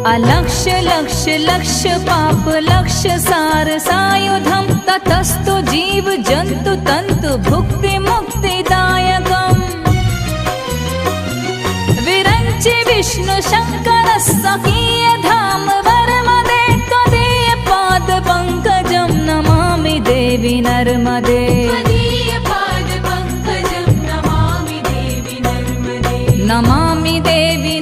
अलक्ष लक्ष लक्ष पाप लक्ष सार सायुधं ततस्तु जीव जंतु तंतु भुक्ति मुक्तिदायकम् विरंचि विष्णु शंकर सखीय धाम वर्मदे त्वदीय पाद पंकजं नमामि देवी नर्मदे नमामि देवी